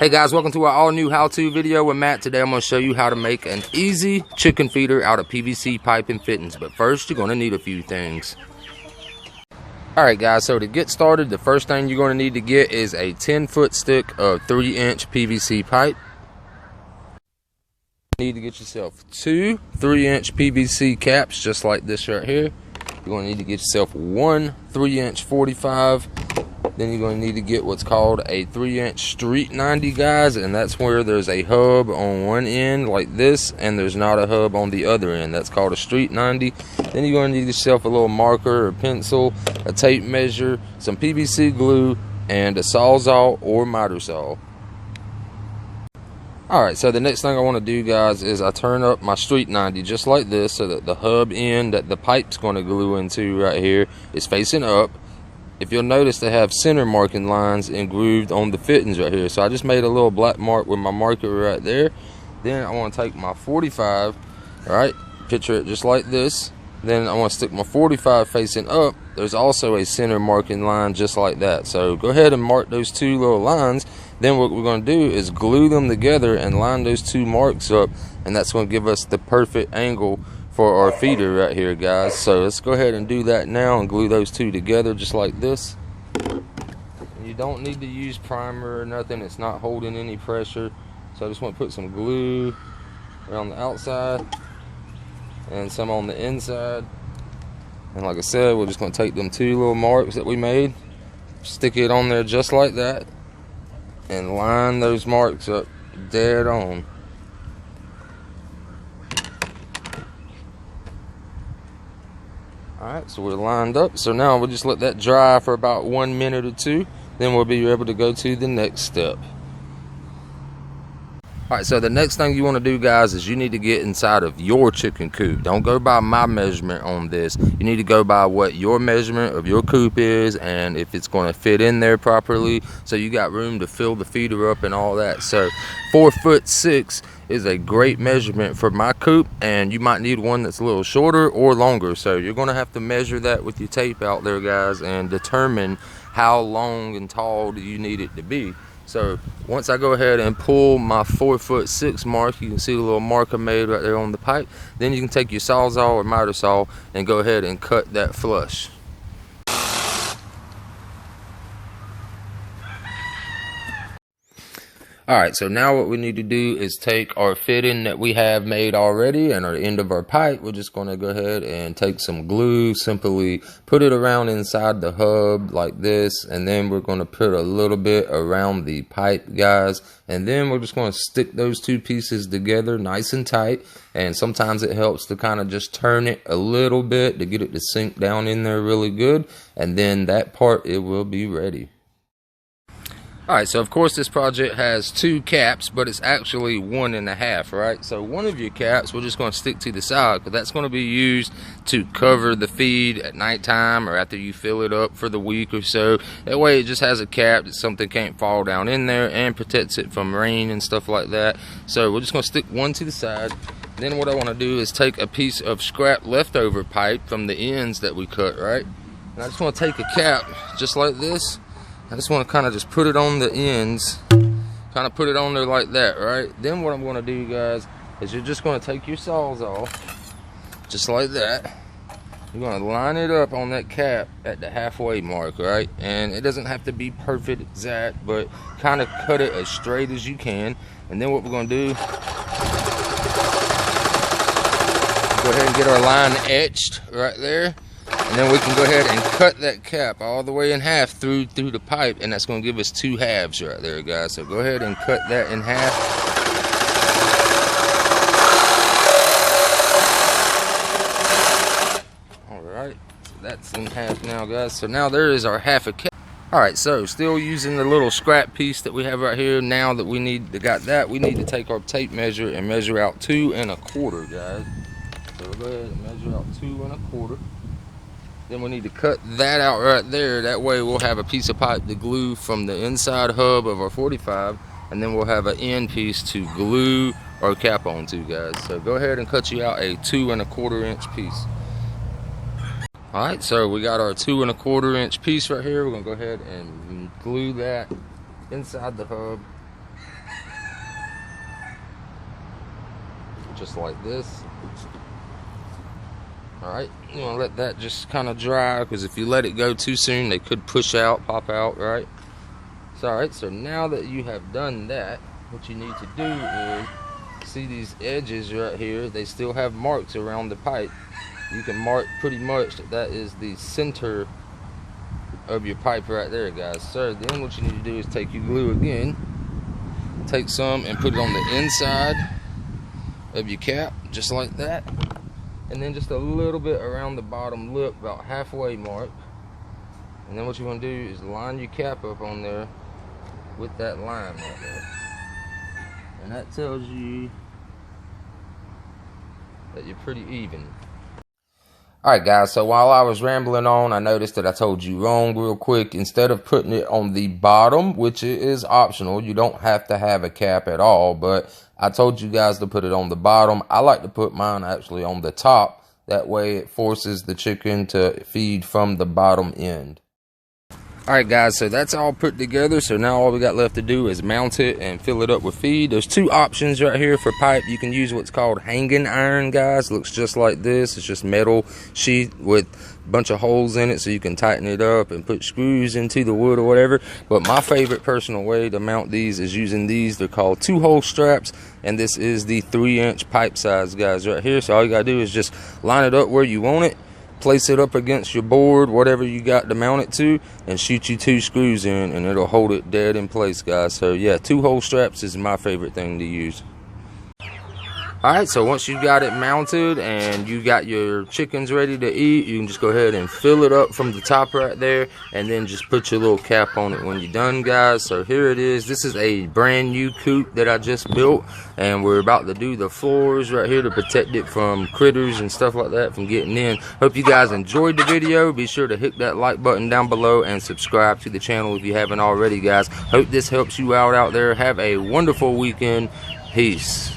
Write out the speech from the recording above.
Hey guys, welcome to our all new how-to video with Matt. Today I'm going to show you how to make an easy chicken feeder out of PVC pipe and fittings. But first, you're going to need a few things. Alright guys, so to get started, the first thing you're going to need to get is a 10-foot stick of 3-inch PVC pipe. You need to get yourself two 3-inch PVC caps, just like this right here. You're going to need to get yourself one 3-inch 45. Then you're going to need to get what's called a 3-inch street 90, guys, and that's where there's a hub on one end like this and there's not a hub on the other end. That's called a street 90. Then you're going to need yourself a little marker or pencil, a tape measure, some PVC glue, and a sawzall or miter saw. Alright, so the next thing I want to do, guys, is I turn up my street 90 just like this so that the hub end that the pipe's going to glue into right here is facing up. If you'll notice, they have center marking lines engraved on the fittings right here. So I just made a little black mark with my marker right there. Then I want to take my 45, right? Picture it just like this. Then I want to stick my 45 facing up. There's also a center marking line just like that. So go ahead and mark those two little lines. Then what we're going to do is glue them together and line those two marks up. And that's going to give us the perfect angle for our feeder right here, guys. So let's go ahead and do that now and glue those two together just like this. You don't need to use primer or nothing. It's not holding any pressure. So I just want to put some glue around the outside and some on the inside. And like I said, we're just going to take them two little marks that we made, stick it on there just like that, and line those marks up dead on. Alright, so we're lined up. So now we'll just let that dry for about 1 minute or two. Then we'll be able to go to the next step. Alright, so the next thing you want to do, guys, is you need to get inside of your chicken coop. Don't go by my measurement on this. You need to go by what your measurement of your coop is and if it's going to fit in there properly, so you got room to fill the feeder up and all that. So 4'6" is a great measurement for my coop, and you might need one that's a little shorter or longer. So you're going to have to measure that with your tape out there, guys, and determine how long and tall do you need it to be. So once I go ahead and pull my 4'6" mark, you can see the little mark I made right there on the pipe. Then you can take your sawzall or miter saw and go ahead and cut that flush. Alright, so now what we need to do is take our fitting that we have made already and our end of our pipe. We're just going to go ahead and take some glue, simply put it around inside the hub like this, and then we're going to put a little bit around the pipe, guys, and then we're just going to stick those two pieces together nice and tight. And sometimes it helps to kind of just turn it a little bit to get it to sink down in there really good, and then that part, it will be ready. Alright, so of course this project has two caps, but it's actually 1.5, right? So one of your caps we're just going to stick to the side, because that's going to be used to cover the feed at nighttime or after you fill it up for the week or so. That way it just has a cap that something can't fall down in there and protects it from rain and stuff like that. So we're just going to stick one to the side. Then what I want to do is take a piece of scrap leftover pipe from the ends that we cut, right? And I just want to take a cap just like this. I just want to kind of just put it on the ends, kind of put it on there like that, right? Then what I'm going to do, guys, is you're just going to take your sawzall, just like that. You're going to line it up on that cap at the halfway mark, right? And it doesn't have to be perfect exact, but kind of cut it as straight as you can. And then what we're going to do, go ahead and get our line etched right there. And then we can go ahead and cut that cap all the way in half through the pipe, and that's going to give us two halves right there, guys. So go ahead and cut that in half. Alright, so that's in half now, guys. So now there is our half a cap. Alright, so still using the little scrap piece that we have right here. Now that we need to take our tape measure and measure out 2 1/4, guys. So we'll go ahead and measure out 2 1/4. Then we need to cut that out right there. That way we'll have a piece of pipe to glue from the inside hub of our 45, and then we'll have an end piece to glue our cap onto, guys. So go ahead and cut you out a 2 1/4 inch piece. Alright, so we got our 2 1/4 inch piece right here. We're gonna go ahead and glue that inside the hub. just like this. Alright, you want to let that just kind of dry, because if you let it go too soon, they could push out, pop out, right? So, alright, so now that you have done that, what you need to do is, see these edges right here, they still have marks around the pipe. You can mark pretty much that is the center of your pipe right there, guys. So then what you need to do is take your glue again, take some and put it on the inside of your cap, just like that. And then just a little bit around the bottom lip, about halfway mark. And then what you want to do is line your cap up on there with that line right there. And that tells you that you're pretty even. Alright guys, so while I was rambling on, I noticed that I told you wrong real quick. Instead of putting it on the bottom, which is optional, you don't have to have a cap at all, but I told you guys to put it on the bottom. I like to put mine actually on the top. That way it forces the chicken to feed from the bottom end. Alright guys, so that's all put together. So now all we got left to do is mount it and fill it up with feed. There's two options right here for pipe. You can use what's called hanging iron, guys. Looks just like this. It's just metal sheet with a bunch of holes in it so you can tighten it up and put screws into the wood or whatever. But my favorite personal way to mount these is using these. They're called 2-hole straps, and this is the 3-inch pipe size, guys, right here. So all you gotta do is just line it up where you want it, place it up against your board, whatever you got to mount it to, and shoot you 2 screws in, and it'll hold it dead in place, guys. So yeah, 2-hole straps is my favorite thing to use. Alright, so once you got it mounted and you got your chickens ready to eat, you can just go ahead and fill it up from the top right there, and then just put your little cap on it when you're done, guys. So here it is. This is a brand new coop that I just built, and we're about to do the floors right here to protect it from critters and stuff like that from getting in. Hope you guys enjoyed the video. Be sure to hit that like button down below and subscribe to the channel if you haven't already, guys. Hope this helps you out there. Have a wonderful weekend. Peace.